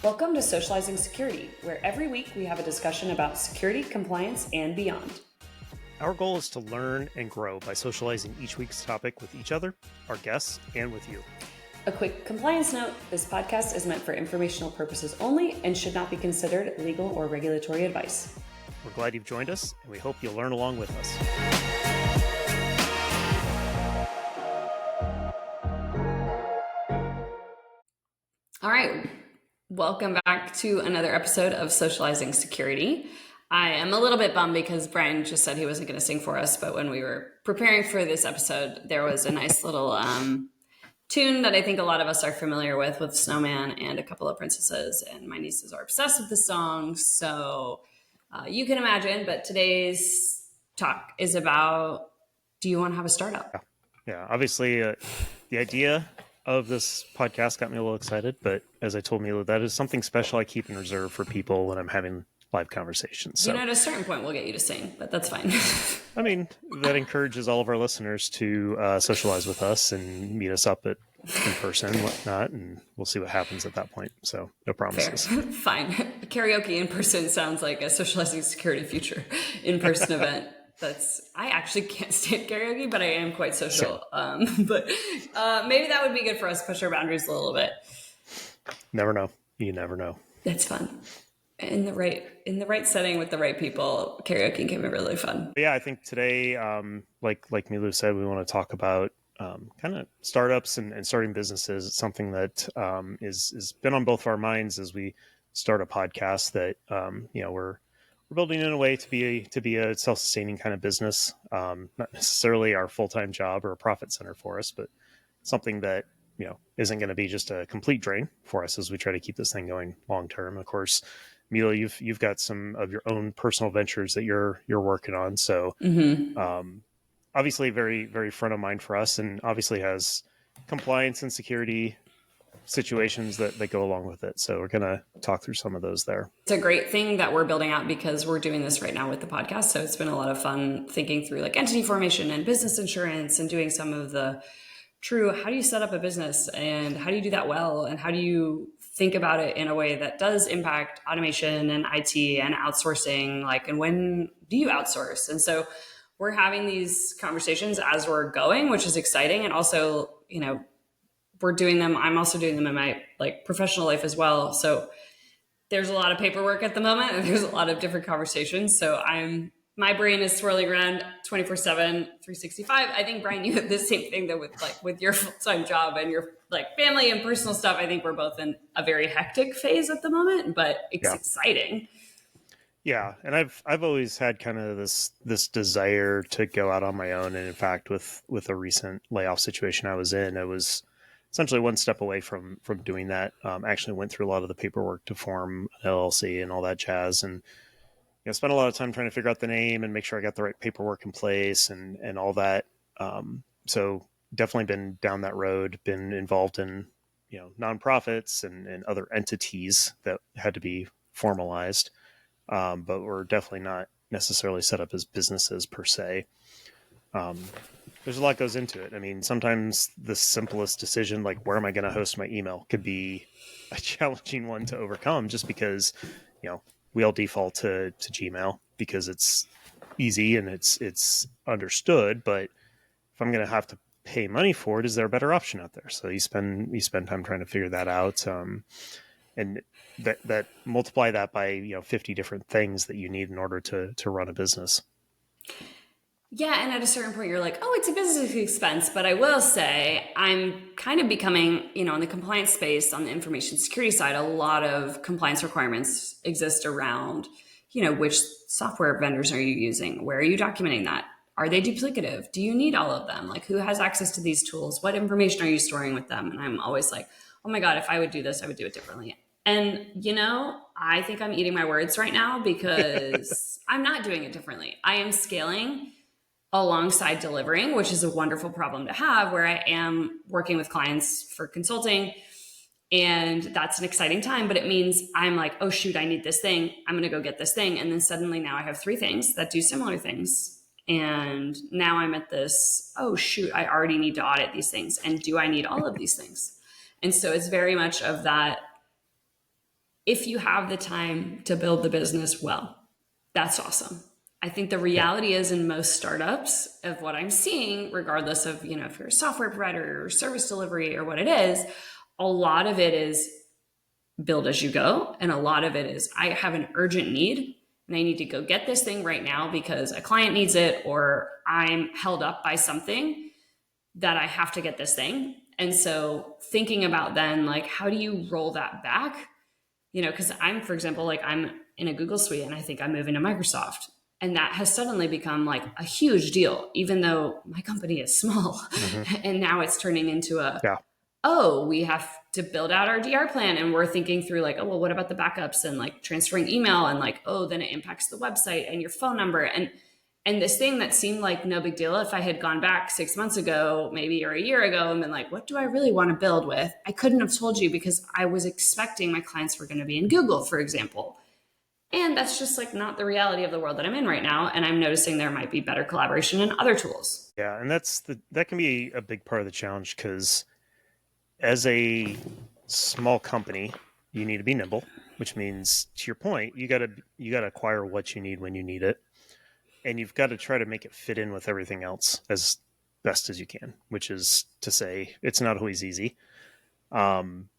Welcome to Socializing Security, where every week we have a discussion about security, compliance, and beyond. Our goal is to learn and grow by socializing each week's topic with each other, our guests, and with you. A quick compliance note, this podcast is meant for informational purposes only and should not be considered legal or regulatory advice. We're glad you've joined us, and we hope you'll learn along with us. All right, welcome back to another episode of Socializing Security. I am a little bit bummed because Brian just said he wasn't going to sing for us, but when we were preparing for this episode, there was a nice little tune that I think a lot of us are familiar with Snowman and a couple of princesses, and my nieces are obsessed with the song, so you can imagine. But today's talk is about, do you want to have a startup? Yeah, obviously the idea of this podcast got me a little excited, but as I told Mila, that is something special I keep in reserve for people when I'm having live conversations. So, at a certain point we'll get you to sing, but that's fine. I mean, that encourages all of our listeners to socialize with us and meet us up in person and whatnot, and we'll see what happens at that point. So no promises. Fair. Fine. Karaoke in person sounds like a Socializing Security future in-person event. I actually can't stand karaoke, but I am quite social. But maybe that would be good for us to push our boundaries a little bit. Never know. You never know. That's fun. In the right setting with the right people, karaoke can be really fun. But yeah, I think today, like Milu said, we want to talk about kind of startups and starting businesses. It's something that is been on both of our minds as we start a podcast that we're building in a way to be a self-sustaining kind of business, not necessarily our full-time job or a profit center for us, but something that isn't going to be just a complete drain for us as we try to keep this thing going long term. Of course, Mila, you've got some of your own personal ventures that you're working on, so obviously very, very front of mind for us, and obviously has compliance and security situations that go along with it. So we're going to talk through some of those there. It's a great thing that we're building out because we're doing this right now with the podcast. So it's been a lot of fun thinking through like entity formation and business insurance and doing some of the true, how do you set up a business and how do you do that well? And how do you think about it in a way that does impact automation and IT and outsourcing? And when do you outsource? And so we're having these conversations as we're going, which is exciting. And also, we're doing them. I'm also doing them in my professional life as well. So there's a lot of paperwork at the moment and there's a lot of different conversations. So my brain is swirling around 24/7, 365. I think, Brian, you have the same thing that with your full-time job and your family and personal stuff. I think we're both in a very hectic phase at the moment, but it's exciting. Yeah. And I've always had kind of this desire to go out on my own. And in fact, with a recent layoff situation I was in, I was essentially one step away from doing that. Actually went through a lot of the paperwork to form an LLC and all that jazz. And spent a lot of time trying to figure out the name and make sure I got the right paperwork in place and all that. So definitely been down that road, been involved in, nonprofits and other entities that had to be formalized. But we're definitely not necessarily set up as businesses per se. There's a lot goes into it. I mean, sometimes the simplest decision, like where am I going to host my email, could be a challenging one to overcome just because, we all default to Gmail because it's easy and it's understood. But if I'm going to have to pay money for it, is there a better option out there? So you spend time trying to figure that out. And that multiply that by 50 different things that you need in order to run a business. Yeah, and at a certain point you're like, oh, it's a business expense. But I will say I'm kind of becoming, in the compliance space, on the information security side, a lot of compliance requirements exist around, which software vendors are you using? Where are you documenting that? Are they duplicative? Do you need all of them? Who has access to these tools? What information are you storing with them? And I'm always like, oh my God, if I would do this, I would do it differently. And, I think I'm eating my words right now because I'm not doing it differently. I am scaling alongside delivering, which is a wonderful problem to have, where I am working with clients for consulting. And that's an exciting time, but it means I'm like, oh shoot, I need this thing. I'm going to go get this thing. And then suddenly now I have 3 things that do similar things. And now I'm at this, oh shoot, I already need to audit these things. And do I need all of these things? And so it's very much of that if you have the time to build the business well, that's awesome. I think the Yeah. reality is in most startups of what I'm seeing, regardless of, if you're a software provider or service delivery or what it is, a lot of it is build as you go. And a lot of it is I have an urgent need and I need to go get this thing right now because a client needs it or I'm held up by something that I have to get this thing. And so thinking about then, like, how do you roll that back? Because I'm, for example, like I'm in a Google suite and I think I'm moving to Microsoft. And that has suddenly become like a huge deal, even though my company is small. Hmm. And now it's turning into Yeah. oh, we have to build out our DR plan. And we're thinking through like, oh, well, what about the backups and like transferring email and like, oh, then it impacts the website and your phone number. And this thing that seemed like no big deal if I had gone back 6 months ago, maybe, or a year ago, and been like, what do I really want to build with? I couldn't have told you because I was expecting my clients were going to be in Google, for example. And that's just like not the reality of the world that I'm in right now. And I'm noticing there might be better collaboration in other tools. Yeah. And that can be a big part of the challenge because as a small company, you need to be nimble, which means to your point, you gotta acquire what you need when you need it. And you've got to try to make it fit in with everything else as best as you can, which is to say it's not always easy. Um,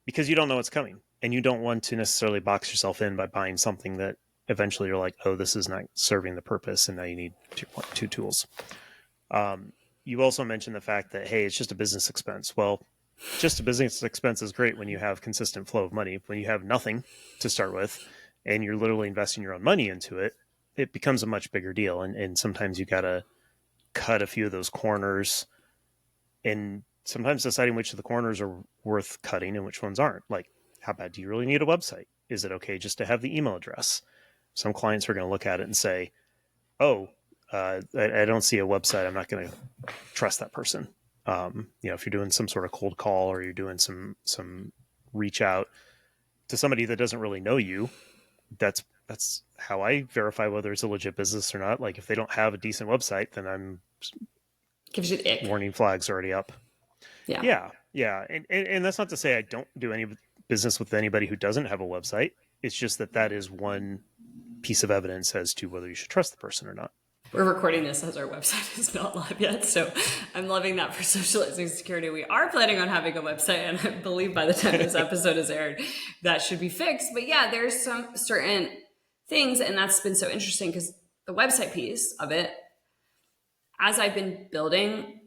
because you don't know what's coming and you don't want to necessarily box yourself in by buying something that eventually you're like, oh, this is not serving the purpose. And now you need two tools. You also mentioned the fact that, hey, it's just a business expense. Well, just a business expense is great when you have consistent flow of money. When you have nothing to start with and you're literally investing your own money into it, it becomes a much bigger deal. And sometimes you got to cut a few of those corners and sometimes deciding which of the corners are worth cutting and which ones aren't. Like, how bad do you really need a website? Is it okay just to have the email address? Some clients are going to look at it and say, oh, I don't see a website. I'm not going to trust that person. If you're doing some sort of cold call or you're doing some reach out to somebody that doesn't really know you, that's how I verify whether it's a legit business or not. Like if they don't have a decent website, then I'm Gives you the ick. warning flags already up. Yeah. Yeah. And that's not to say I don't do any business with anybody who doesn't have a website. It's just that is one piece of evidence as to whether you should trust the person or not. We're recording this as our website is not live yet. So I'm loving that for socializing security. We are planning on having a website. And I believe by the time this episode is aired, that should be fixed. But yeah, there's some certain things. And that's been so interesting because the website piece of it, as I've been building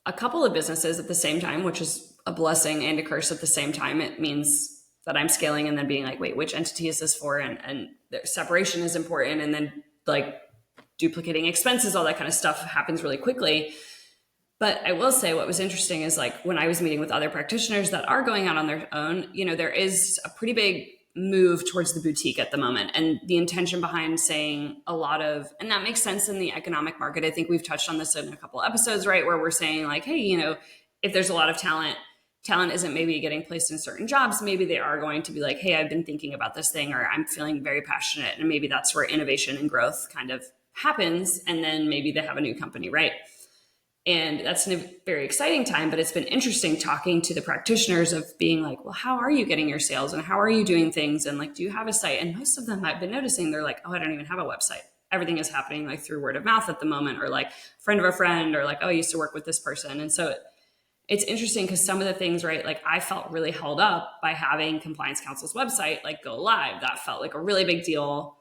a couple of businesses at the same time, which is a blessing and a curse at the same time, it means that I'm scaling and then being like, wait, which entity is this for? And the separation is important. And then like duplicating expenses, all that kind of stuff happens really quickly. But I will say what was interesting is like when I was meeting with other practitioners that are going out on their own, there is a pretty big move towards the boutique at the moment. And the intention behind saying a lot of, and that makes sense in the economic market. I think we've touched on this in a couple episodes, right? Where we're saying like, hey, if there's a lot of talent isn't maybe getting placed in certain jobs. Maybe they are going to be like, hey, I've been thinking about this thing, or I'm feeling very passionate. And maybe that's where innovation and growth kind of happens. And then maybe they have a new company, right? And that's a very exciting time, but it's been interesting talking to the practitioners of being like, well, how are you getting your sales and how are you doing things? And like, do you have a site? And most of them I've been noticing, they're like, oh, I don't even have a website. Everything is happening like through word of mouth at the moment, or like friend of a friend, or like, oh, I used to work with this person. And so it's interesting because some of the things, right, like I felt really held up by having compliance counsel's website like go live. That felt like a really big deal.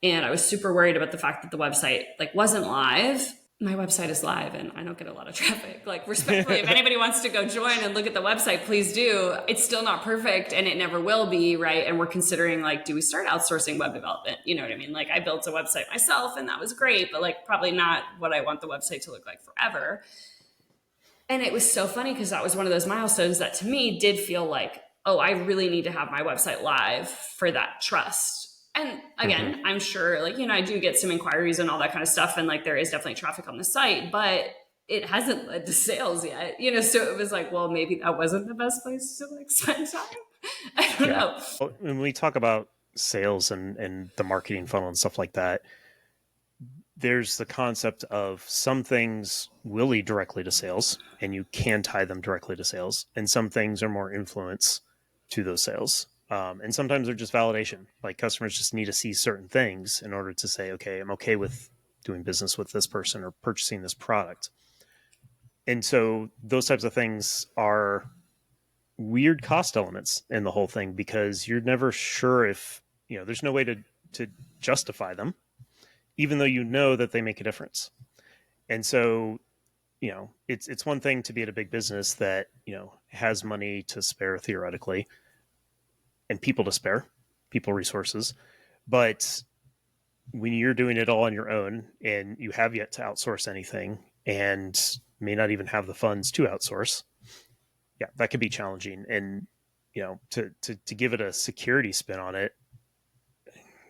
And I was super worried about the fact that the website like wasn't live. My website is live and I don't get a lot of traffic. Like respectfully, if anybody wants to go join and look at the website, please do. It's still not perfect and it never will be, right? And we're considering like, do we start outsourcing web development? You know what I mean? Like I built a website myself and that was great, but like probably not what I want the website to look like forever. And it was so funny because that was one of those milestones that to me did feel like, oh, I really need to have my website live for that trust. And again, I'm sure like, I do get some inquiries and all that kind of stuff. And like, there is definitely traffic on the site, but it hasn't led to sales yet, so it was like, well, maybe that wasn't the best place to like spend time. I don't know. Well, when we talk about sales and the marketing funnel and stuff like that, there's the concept of some things will lead directly to sales and you can tie them directly to sales. And some things are more influence to those sales. And sometimes they're just validation. Like customers just need to see certain things in order to say, okay, I'm okay with doing business with this person or purchasing this product. And so those types of things are weird cost elements in the whole thing because you're never sure if, there's no way to justify them, even though you know that they make a difference. And so, it's one thing to be at a big business that, has money to spare theoretically and people to spare, people resources. But when you're doing it all on your own and you have yet to outsource anything and may not even have the funds to outsource, yeah, that could be challenging. And to give it a security spin on it,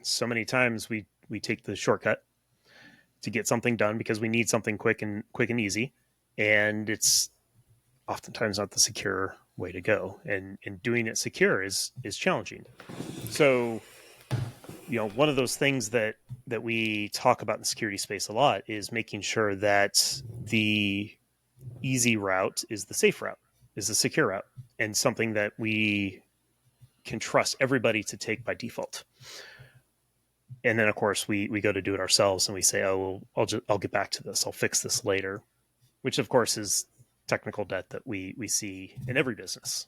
so many times we take the shortcut to get something done because we need something quick and easy, and it's oftentimes not the secure way to go. And doing it secure is challenging. So one of those things that we talk about in the security space a lot is making sure that the easy route is the safe route, is the secure route, and something that we can trust everybody to take by default. And then of course we go to do it ourselves and we say, oh, well, I'll get back to this, I'll fix this later, which of course is technical debt that we see in every business.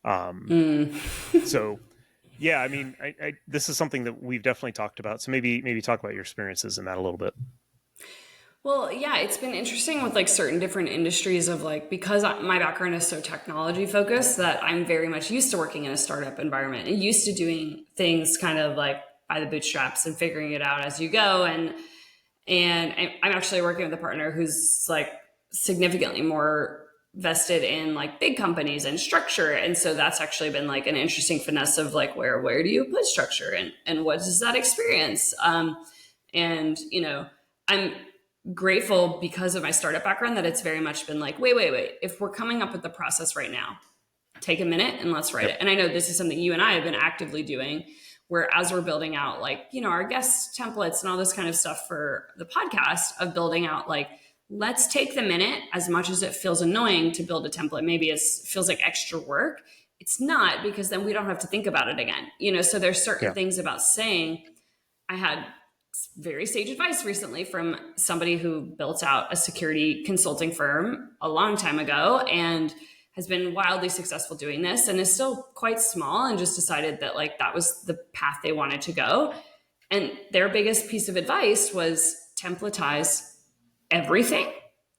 So yeah, I mean, this is something that we've definitely talked about. So maybe talk about your experiences in that a little bit. Well, yeah, it's been interesting with like certain different industries of like, because my background is so technology focused that I'm very much used to working in a startup environment and used to doing things kind of like by the bootstraps and figuring it out as you go. And I'm actually working with a partner who's like significantly more vested in like big companies and structure. And so that's actually been like an interesting finesse of like, where do you put structure and what is that experience? And, I'm grateful because of my startup background that it's very much been like, wait. If we're coming up with the process right now, take a minute and let's write Yep. it. And I know this is something you and I have been actively doing, where as we're building out like, our guest templates and all this kind of stuff for the podcast of building out like, let's take the minute, as much as it feels annoying to build a template. Maybe it feels like extra work. It's not, because then we don't have to think about it again. So there's certain Yeah. things about saying, I had very sage advice recently from somebody who built out a security consulting firm a long time ago and has been wildly successful doing this and is still quite small, and just decided that like that was the path they wanted to go. And their biggest piece of advice was templatize everything.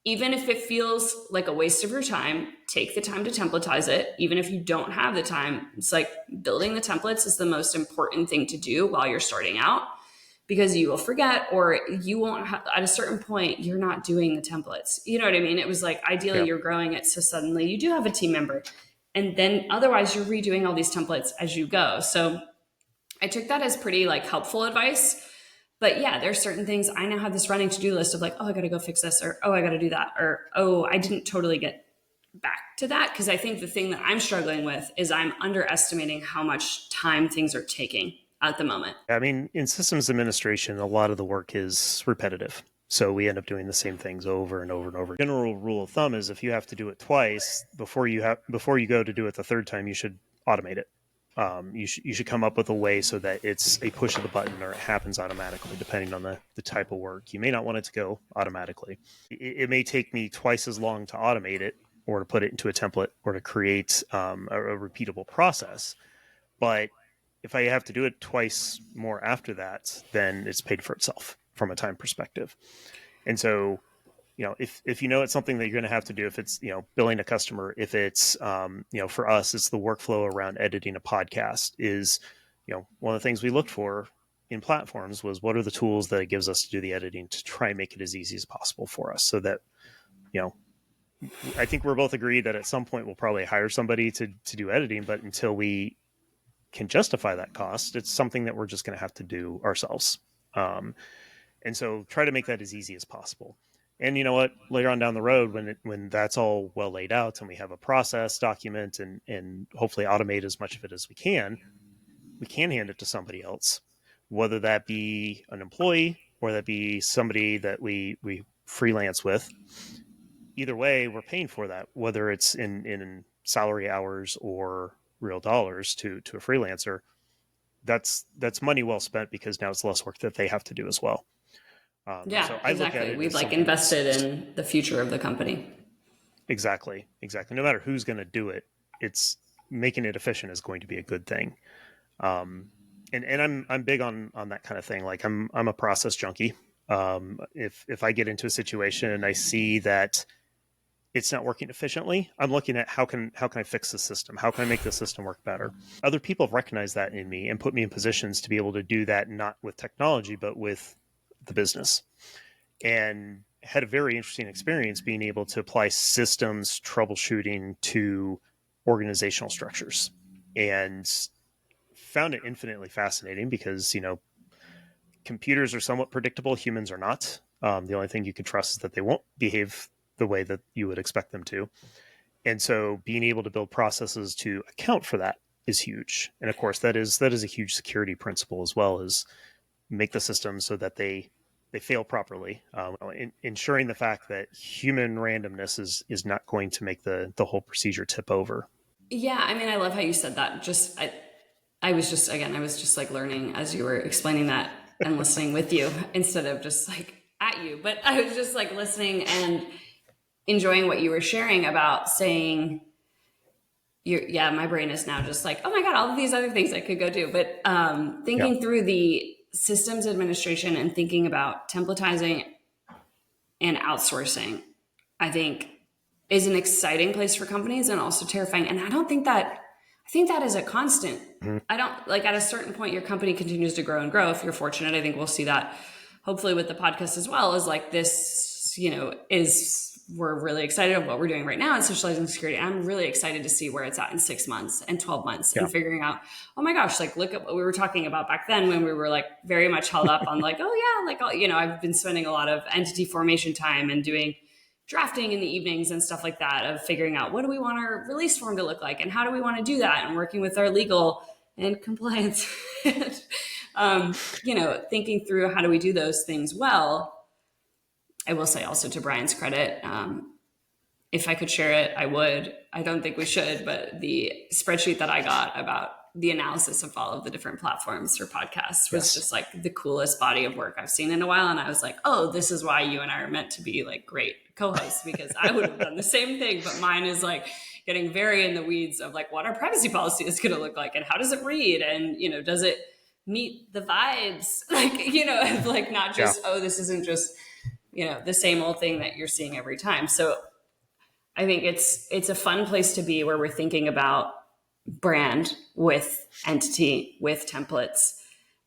Even if it feels like a waste of your time, take the time to templatize it. Even if you don't have the time, it's like building the templates is the most important thing to do while you're starting out, because you will forget, or you won't have, at a certain point you're not doing the templates. You know what I mean? It was like, ideally Yeah. you're growing it so suddenly you do have a team member, and then otherwise you're redoing all these templates as you go. So I took that as pretty like helpful advice. But yeah, there's certain things. I now have this running to-do list of like, oh, I gotta go fix this, or oh, I gotta do that, or oh, I didn't totally get back to that. Because I think the thing that I'm struggling with is I'm underestimating how much time things are taking at the moment. I mean, in systems administration, a lot of the work is repetitive. So we end up doing the same things over and over and over. General rule of thumb is if you have to do it twice before you go to do it the third time, you should automate it. You should come up with a way so that it's a push of the button or it happens automatically, depending on the type of work. You may not want it to go automatically. It may take me twice as long to automate it or to put it into a template or to create a repeatable process. But if I have to do it twice more after that, then it's paid for itself from a time perspective. And so, if it's something that you're going to have to do, if it's, billing a customer, if it's, for us, it's the workflow around editing a podcast is, one of the things we looked for in platforms was what are the tools that it gives us to do the editing to try and make it as easy as possible for us so that, I think we're both agreed that at some point we'll probably hire somebody to do editing, but until we can justify that cost, it's something that we're just going to have to do ourselves. And so try to make that as easy as possible. And you know what? Later on down the road, when that's all well laid out and we have a process document and hopefully automate as much of it as we can hand it to somebody else, whether that be an employee or that be somebody that we freelance with. Either way, we're paying for that, whether it's in salary hours or real dollars to a freelancer, that's money well spent, because now it's less work that they have to do as well. Yeah, So I look at exactly. it We've as like something invested that's in the future of the company. exactly. No matter who's going to do it, it's making it efficient is going to be a good thing. Um, and I'm big on that kind of thing. Like I'm a process junkie. If I get into a situation and I see that it's not working efficiently, I'm looking at how can I fix the system? How can I make the system work better? Other people have recognized that in me and put me in positions to be able to do that, not with technology, but with the business. And had a very interesting experience being able to apply systems troubleshooting to organizational structures, and found it infinitely fascinating because, computers are somewhat predictable, humans are not. The only thing you can trust is that they won't behave the way that you would expect them to. And so being able to build processes to account for that is huge. And of course, that is a huge security principle as well, as make the system so that they fail properly, ensuring the fact that human randomness is not going to make the whole procedure tip over. Yeah, I mean, I love how you said that. I was just again, I was just like learning as you were explaining that and listening with you instead of just like at you. But I was just like listening and enjoying what you were sharing about saying, yeah, my brain is now just like, oh my God, all of these other things I could go do. But Yeah. thinking through the systems administration and thinking about templatizing and outsourcing, I think is an exciting place for companies and also terrifying. And I think that is a constant. Mhm. I don't like at a certain point, your company continues to grow and grow. If you're fortunate, I think we'll see that hopefully with the podcast as well, is like this, we're really excited about what we're doing right now in socializing security. I'm really excited to see where it's at in 6 months and 12 months Yeah. and figuring out, oh my gosh, like look at what we were talking about back then when we were like very much held up on like, oh yeah, like, I've been spending a lot of entity formation time and doing drafting in the evenings and stuff like that, of figuring out what do we want our release form to look like and how do we want to do that, and working with our legal and compliance. Thinking through how do we do those things well. I will say also to Brian's credit, if I could share it, I would. I don't think we should, but the spreadsheet that I got about the analysis of all of the different platforms for podcasts was Yes. just like the coolest body of work I've seen in a while. And I was like, oh, this is why you and I are meant to be like great co-hosts, because I would have done the same thing, but mine is like getting very in the weeds of like what our privacy policy is going to look like and how does it read, and does it meet the vibes, like of like not Yeah. just, oh, this isn't just the same old thing that you're seeing every time. So I think it's a fun place to be, where we're thinking about brand with entity with templates.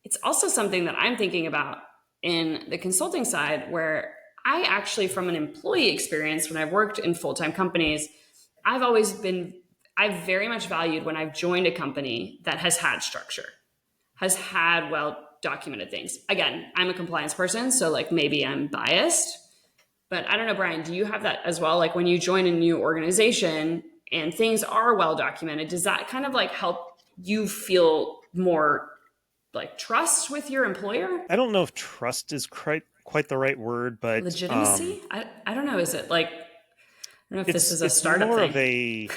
It's also something that I'm thinking about in the consulting side, where I actually, from an employee experience, when I've worked in full-time companies, I've always been, I've very much valued when I've joined a company that has had structure, has had well documented things. Again, I'm a compliance person, so like maybe I'm biased, but I don't know, Brian, do you have that as well? Like when you join a new organization and things are well documented, does that kind of like help you feel more like trust with your employer? I don't know if trust is quite the right word, but Legitimacy? I don't know. Is it like, I don't know if this is a it's startup more thing. of a,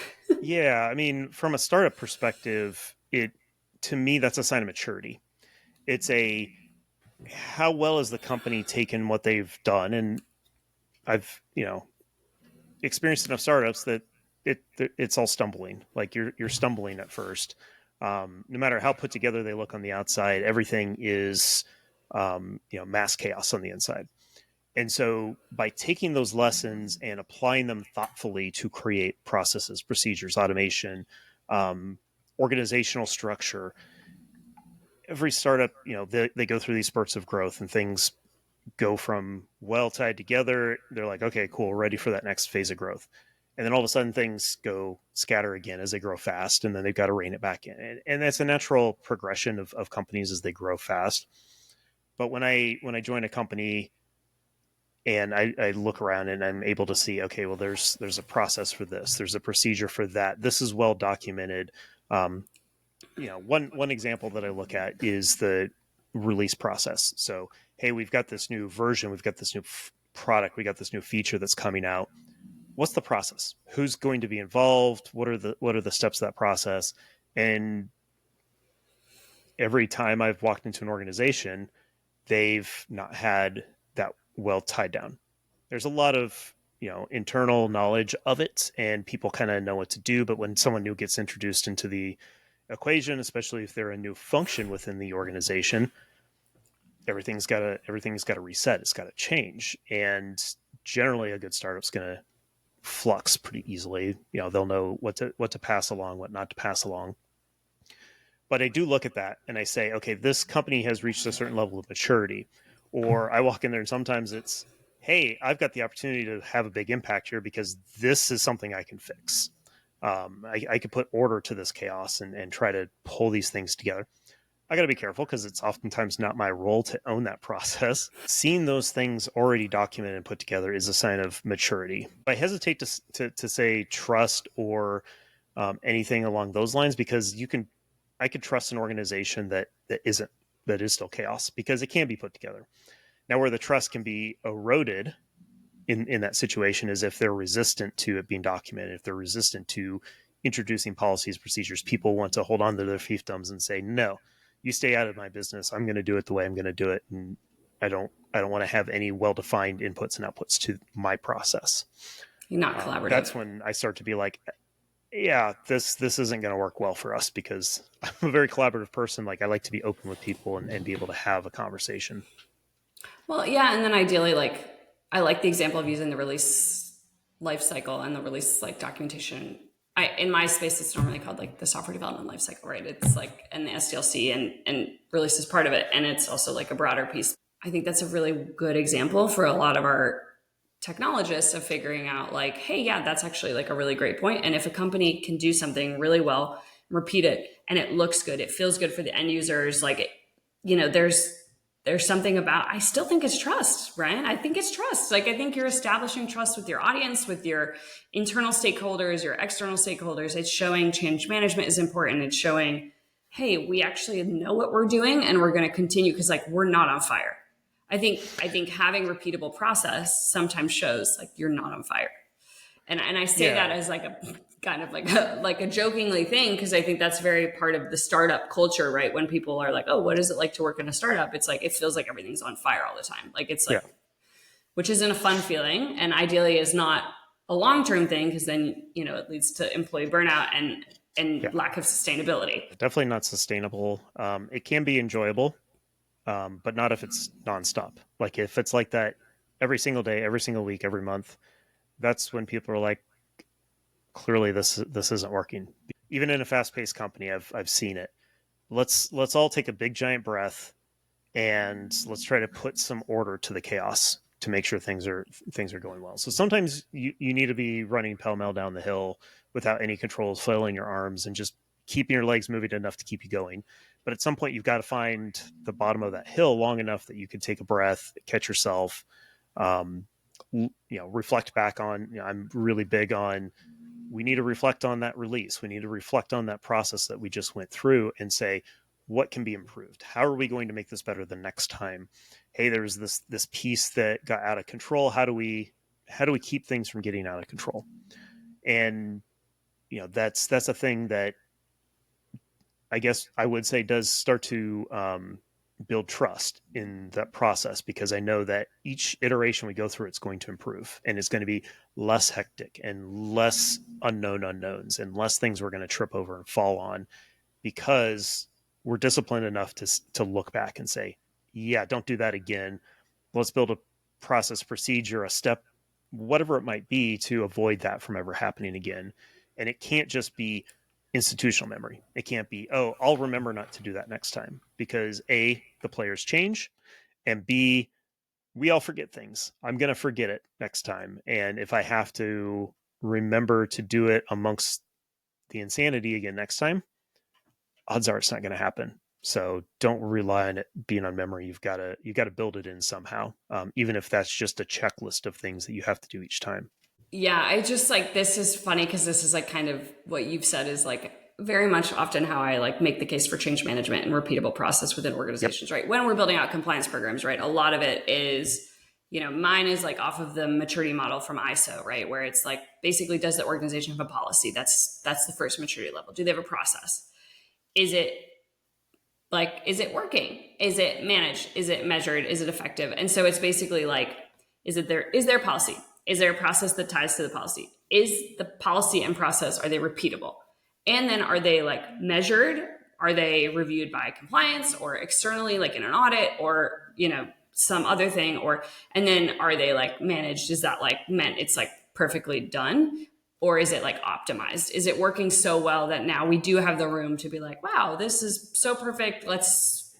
yeah. I mean, from a startup perspective, it to me that's a sign of maturity. It's a how well has the company taken what they've done, and I've experienced enough startups that it's all stumbling. Like you're stumbling at first. No matter how put together they look on the outside, everything is mass chaos on the inside. And so by taking those lessons and applying them thoughtfully to create processes, procedures, automation, um, organizational structure, every startup, they go through these spurts of growth and things go from well tied together. They're like, okay, cool, ready for that next phase of growth. And then all of a sudden things go scatter again as they grow fast, and then they've got to rein it back in. And that's a natural progression of companies as they grow fast. But when I join a company and I look around and I'm able to see, okay, well, there's a process for this, there's a procedure for that. This is well documented. Um, one example that I look at is the release process. So, hey, we've got this new version, we've got this new product, we got this new feature that's coming out. What's the process? Who's going to be involved? What are the steps of that process? And every time I've walked into an organization, they've not had that well tied down. There's a lot of internal knowledge of it, and people kind of know what to do. But when someone new gets introduced into the equation, especially if they're a new function within the organization, everything's got to reset. It's got to change, and generally, a good startup's going to flux pretty easily. They'll know what to pass along, what not to pass along. But I do look at that and I say, okay, this company has reached a certain level of maturity. Or I walk in there and sometimes it's, hey, I've got the opportunity to have a big impact here because this is something I can fix. I could put order to this chaos and try to pull these things together. I got to be careful because it's oftentimes not my role to own that process. Seeing those things already documented and put together is a sign of maturity. I hesitate to say trust or anything along those lines because I could trust an organization that is still chaos because it can be put together. Now, where the trust can be eroded in that situation is if they're resistant to it being documented, if they're resistant to introducing policies, procedures. People want to hold on to their fiefdoms and say, no, you stay out of my business. I'm going to do it the way I'm going to do it. And I don't want to have any well-defined inputs and outputs to my process. You're not collaborative. That's when I start to be like, yeah, this isn't going to work well for us because I'm a very collaborative person. Like I like to be open with people and be able to have a conversation. Well, yeah. And then ideally, like, I like the example of using the release life cycle and the release like documentation. In my space, it's normally called like the software development life cycle, right? It's like, and the SDLC and release is part of it. And it's also like a broader piece. I think that's a really good example for a lot of our technologists of figuring out like, hey, yeah, that's actually like a really great point. And if a company can do something really well, repeat it, and it looks good, it feels good for the end users, like, there's something about, I still think it's trust, Ryan. I think it's trust. Like, I think you're establishing trust with your audience, with your internal stakeholders, your external stakeholders. It's showing change management is important. It's showing, hey, we actually know what we're doing and we're going to continue because like we're not on fire. I think having repeatable process sometimes shows like you're not on fire. And I say that as like a kind of like a jokingly thing because I think that's very part of the startup culture, right? When people are like, oh, what is it like to work in a startup? It's like, it feels like everything's on fire all the time. Like it's like, which isn't a fun feeling and ideally is not a long-term thing because then, it leads to employee burnout and lack of sustainability. Definitely not sustainable. It can be enjoyable, but not if it's nonstop. Like if it's like that every single day, every single week, every month, that's when people are like, clearly this isn't working. Even in a fast-paced company, I've seen it. Let's all take a big giant breath and let's try to put some order to the chaos to make sure things are going well. So sometimes you need to be running pell-mell down the hill without any controls, flailing your arms and just keeping your legs moving enough to keep you going. But at some point you've got to find the bottom of that hill long enough that you can take a breath, catch yourself, reflect back on, I'm really big on, we need to reflect on that release. We need to reflect on that process that we just went through and say, what can be improved? How are we going to make this better the next time? Hey, there's this piece that got out of control. How do we keep things from getting out of control? And that's a thing that I guess I would say does start to build trust in that process because I know that each iteration we go through, it's going to improve and it's going to be less hectic and less unknowns and less things we're going to trip over and fall on because we're disciplined enough to look back and say, yeah, don't do that again. Let's build a process, procedure, a step, whatever it might be to avoid that from ever happening again. And it can't just be institutional memory. It can't be, oh, I'll remember not to do that next time because A, the players change, and B, we all forget things. I'm going to forget it next time. And if I have to remember to do it amongst the insanity again next time, odds are it's not going to happen. So don't rely on it being on memory. You've got to build it in somehow, even if that's just a checklist of things that you have to do each time. Yeah, I just like, this is funny because this is like kind of what you've said is like very much often how I like make the case for change management and repeatable process within organizations, right? When we're building out compliance programs, right? A lot of it is, mine is like off of the maturity model from ISO, right? Where it's like basically, does the organization have a policy? That's the first maturity level. Do they have a process? is it like, is it working? Is it managed? Is it measured? Is it effective? And so it's basically like, is there policy? Is there a process that ties to the policy? Is the policy and process, are they repeatable? And then are they like measured? Are they reviewed by compliance or externally, like in an audit or, some other thing? Or, and then are they like managed? Is that like meant it's like perfectly done? Or is it like optimized? Is it working so well that now we do have the room to be like, wow, this is so perfect. Let's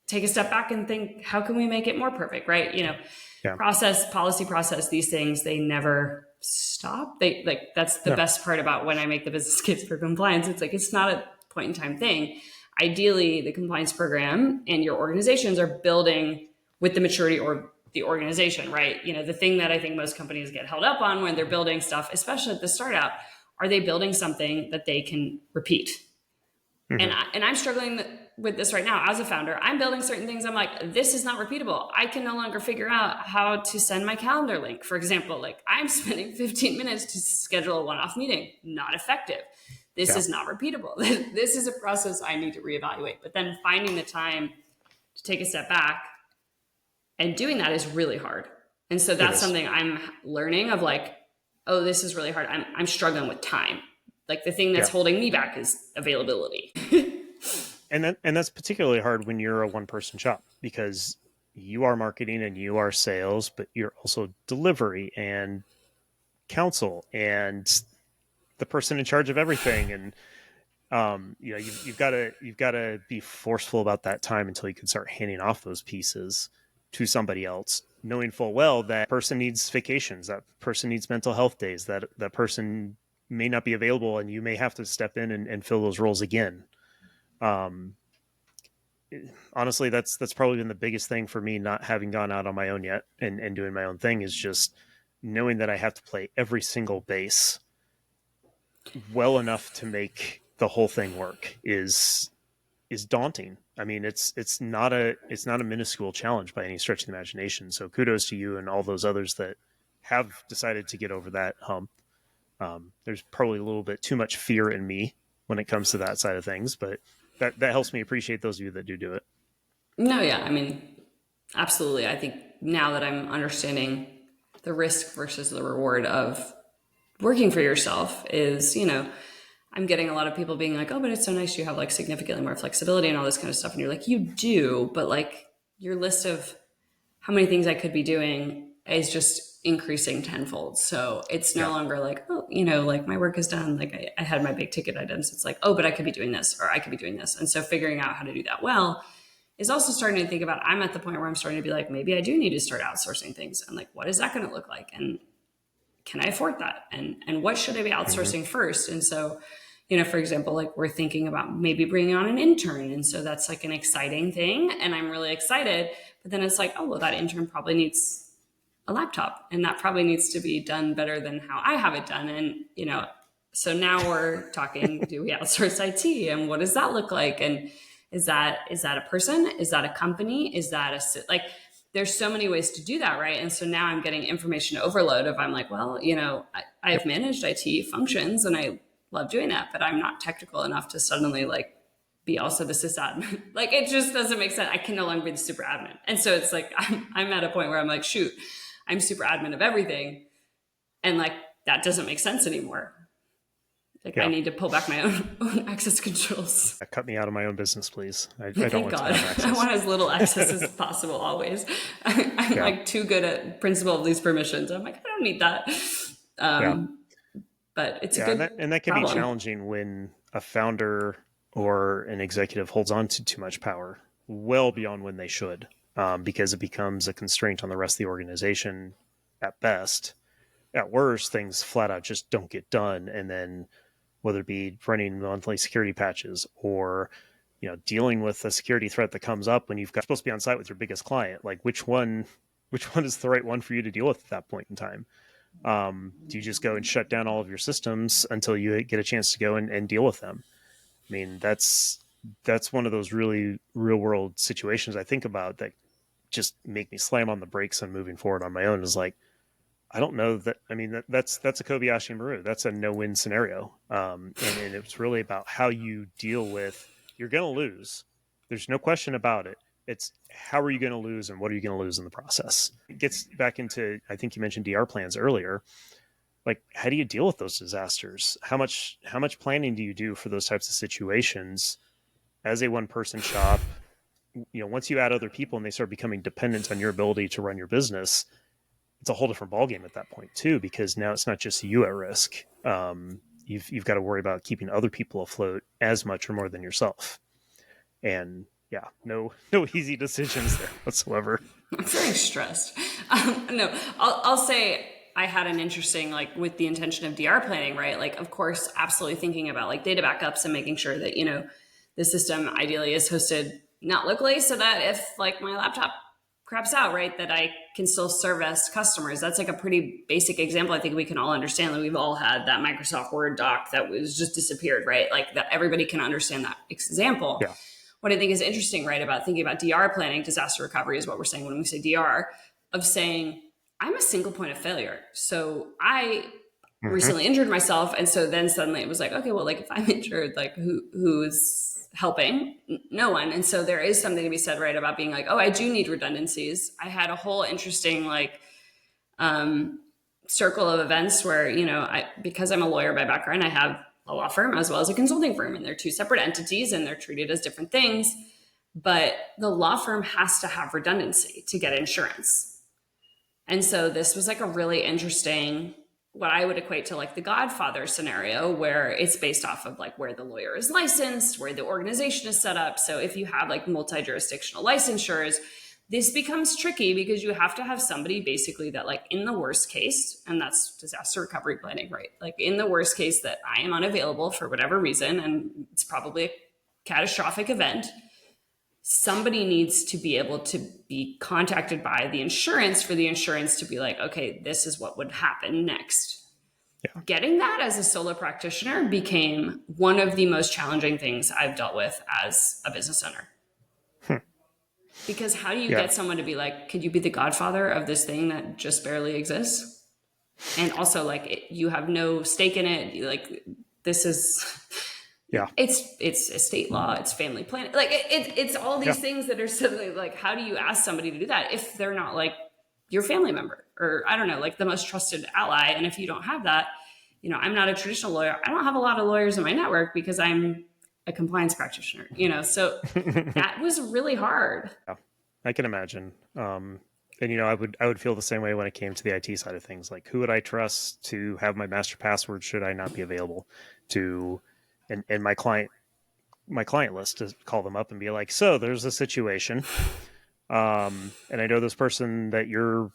take a step back and think, how can we make it more perfect? Right. Yeah. Process, policy process, these things, they never stop. They like, that's the No. best part about when I make the business case for compliance. It's like, it's not a point in time thing. Ideally, the compliance program and your organizations are building with the maturity or the organization, right? The thing that I think most companies get held up on when they're building stuff, especially at the startup, are they building something that they can repeat? Mm-hmm. And I'm struggling with this right now as a founder. I'm building certain things. I'm like, this is not repeatable. I can no longer figure out how to send my calendar link. For example, like I'm spending 15 minutes to schedule a one-off meeting. Not effective. This Yeah. is not repeatable. This is a process I need to reevaluate. But then finding the time to take a step back and doing that is really hard. And so It that's is. something I'm learning of like, oh, this is really hard. I'm struggling with time. Like the thing that's Yeah. holding me back is availability. And that's particularly hard when you're a one person shop because you are marketing and you are sales, but you're also delivery and counsel and the person in charge of everything. And you've got to be forceful about that time until you can start handing off those pieces to somebody else, knowing full well that person needs vacations, that person needs mental health days, that person may not be available, and you may have to step in and fill those roles again. Um, Honestly, that's probably been the biggest thing for me, not having gone out on my own yet and doing my own thing, is just knowing that I have to play every single base well enough to make the whole thing work is daunting. I mean, it's not a minuscule challenge by any stretch of the imagination. So kudos to you and all those others that have decided to get over that hump. There's probably a little bit too much fear in me when it comes to that side of things, but that helps me appreciate those of you that do it. No, yeah, I mean, absolutely. I think now that I'm understanding the risk versus the reward of working for yourself is, I'm getting a lot of people being like, oh, but it's so nice you have like significantly more flexibility and all this kind of stuff. And you're like, you do, but like your list of how many things I could be doing is just increasing tenfold. So it's no Yeah. longer like, oh, like my work is done. Like I had my big ticket items. It's like, oh, but I could be doing this or I could be doing this. And so figuring out how to do that well is also starting to think about, I'm at the point where I'm starting to be like, maybe I do need to start outsourcing things. And like, what is that going to look like? And can I afford that? And what should I be Mm-hmm. outsourcing first? And so, for example, like we're thinking about maybe bringing on an intern. And so that's like an exciting thing. And I'm really excited. But then it's like, oh, well, that intern probably needs a laptop and that probably needs to be done better than how I have it done. And, so now we're talking, do we outsource IT and what does that look like? And is that a person? Is that a company? Is that like, there's so many ways to do that, right? And so now I'm getting information overload of I'm like, well, I've Yep. managed IT functions and I love doing that, but I'm not technical enough to suddenly like be also the sysadmin. Like it just doesn't make sense. I can no longer be the super admin. And so it's like I'm at a point where I'm like, shoot, I'm super admin of everything. And like that doesn't make sense anymore. Like I Yeah. need to pull back my own access controls. Cut me out of my own business, please. I don't Thank want to God. have I access. want as little access as possible always. I'm Yeah. like too good at principle of least permissions. I'm like, I don't need that. Yeah. Um, but it's a Yeah. good And that can be problem. challenging when a founder or an executive holds on to too much power, well beyond when they should, because it becomes a constraint on the rest of the organization at best. At worst, things flat out just don't get done. And then whether it be running monthly security patches or dealing with a security threat that comes up when you've got supposed to be on site with your biggest client, like which one is the right one for you to deal with at that point in time? Do you just go and shut down all of your systems until you get a chance to go and deal with them? I mean, that's one of those really real world situations I think about that just make me slam on the brakes and moving forward on my own. Is like, I don't know that. I mean, that's a Kobayashi Maru. That's a no win scenario. And it's really about how you deal with you're going to lose. There's no question about it. It's how are you going to lose and what are you going to lose in the process? It gets back into, I think you mentioned DR plans earlier. Like, how do you deal with those disasters? How much planning do you do for those types of situations as a one person shop? Once you add other people and they start becoming dependent on your ability to run your business, it's a whole different ballgame at that point too, because now it's not just you at risk. You've got to worry about keeping other people afloat as much or more than yourself. And yeah, no easy decisions there whatsoever. I'm very stressed. No, I'll say I had an interesting, like with the intention of DR planning, right? Like, of course, absolutely thinking about like data backups and making sure that, the system ideally is hosted not locally so that if like my laptop craps out, right, that I can still service customers. That's like a pretty basic example. I think we can all understand that we've all had that Microsoft Word doc that was just disappeared, right? Like that everybody can understand that example. Yeah. What I think is interesting, right, about thinking about DR planning, disaster recovery is what we're saying when we say DR, of saying, I'm a single point of failure. So I Mm-hmm. recently injured myself. And so then suddenly it was like, okay, well, like if I'm injured, like who's helping? No one. And so there is something to be said, right, about being like, oh, I do need redundancies. I had a whole interesting um, circle of events where, because I'm a lawyer by background, I have a law firm as well as a consulting firm, and they're two separate entities and they're treated as different things. But the law firm has to have redundancy to get insurance. And so this was like a really interesting, what I would equate to like the Godfather scenario, where it's based off of like where the lawyer is licensed, where the organization is set up. So if you have like multi-jurisdictional licensures, this becomes tricky because you have to have somebody basically that like in the worst case, and that's disaster recovery planning, right? Like in the worst case that I am unavailable for whatever reason, and it's probably a catastrophic event, somebody needs to be able to be contacted by the insurance for the insurance to be like, okay, this is what would happen next. Yeah. Getting that as a solo practitioner became one of the most challenging things I've dealt with as a business owner. Hmm. Because how do you Yeah. get someone to be like, could you be the godfather of this thing that just barely exists? And also, like, you have no stake in it. Like, this is Yeah. it's estate law, it's family planning, like it's all Yeah. these things that are suddenly like, how do you ask somebody to do that if they're not like your family member, or I don't know, like the most trusted ally? And if you don't have that, I'm not a traditional lawyer. I don't have a lot of lawyers in my network because I'm a compliance practitioner, so that was really hard. Yeah, I can imagine. And I would feel the same way when it came to the IT side of things. Like, who would I trust to have my master password should I not be available to, and my client list, to call them up and be like, so there's a situation, and I know this person that you're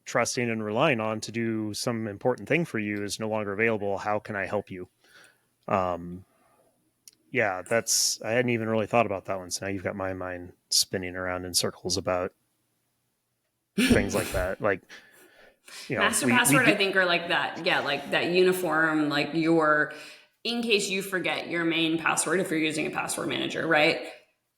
trusting and relying on to do some important thing for you is no longer available. How can I help you? Um, yeah, I hadn't even really thought about that one. So now you've got my mind spinning around in circles about things like that. Like, Master we password, I get, think, are like that. Yeah, like that uniform, like in case you forget your main password, if you're using a password manager, right?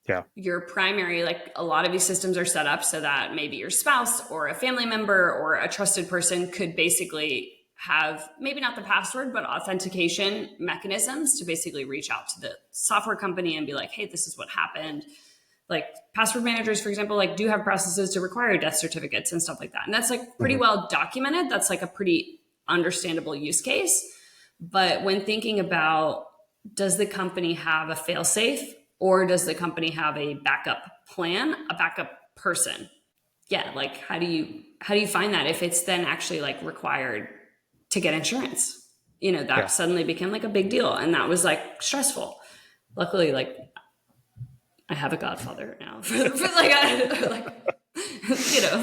yeah. Your primary, like a lot of these systems are set up so that maybe your spouse or a family member or a trusted person could basically have maybe not the password, but authentication mechanisms to basically reach out to the software company and be like, hey, this is what happened. Like password managers, for example, like do have processes to require death certificates and stuff like that. And that's like pretty Mhm. well documented. That's like a pretty understandable use case. But when thinking about, does the company have a fail safe, or does the company have a backup plan, a backup person? Yeah, like how do you find that if it's then actually like required to get insurance? Yeah. That suddenly became like a big deal, and that was like stressful. Luckily, like I have a godfather now for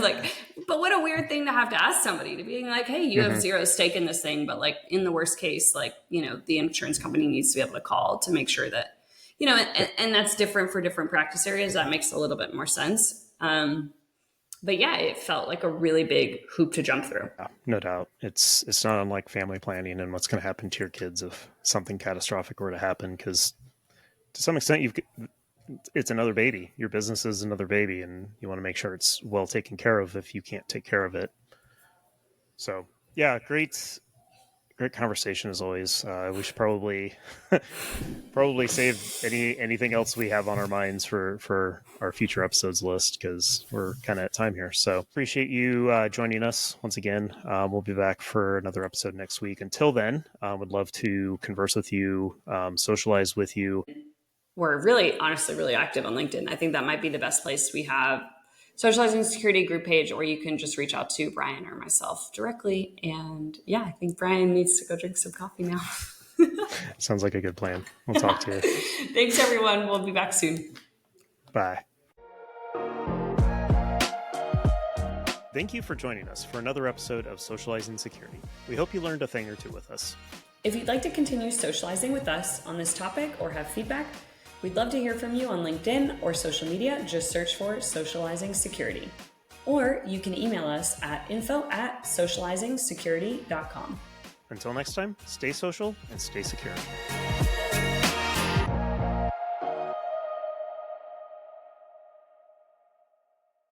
like, but what a weird thing to have to ask somebody, to being like, hey, you have Hmm. zero stake in this thing, but like in the worst case, like, the insurance company needs to be able to call to make sure that, Yeah. and that's different for different practice areas. That makes a little bit more sense. But yeah, it felt like a really big hoop to jump through. Yeah, no doubt. It's not unlike family planning and what's going to happen to your kids if something catastrophic were to happen. Because to some extent, it's another baby. Your business is another baby, and you want to make sure it's well taken care of if you can't take care of it. So yeah, great great conversation as always. We should probably probably save anything else we have on our minds for our future episodes list, because we're kind of at time here. So appreciate you joining us once again. We'll be back for another episode next week. Until then, would love to converse with you, socialize with you. We're really, honestly, really active on LinkedIn. I think that might be the best place. We have Socializing Security group page, or you can just reach out to Brian or myself directly. And yeah, I think Brian needs to go drink some coffee now. Sounds like a good plan. We'll talk to you. Thanks, everyone. We'll be back soon. Bye. Thank you for joining us for another episode of Socializing Security. We hope you learned a thing or two with us. If you'd like to continue socializing with us on this topic or have feedback, we'd love to hear from you on LinkedIn or social media. Just search for Socializing Security. Or you can email us at info@socializingsecurity.com. Until next time, stay social and stay secure.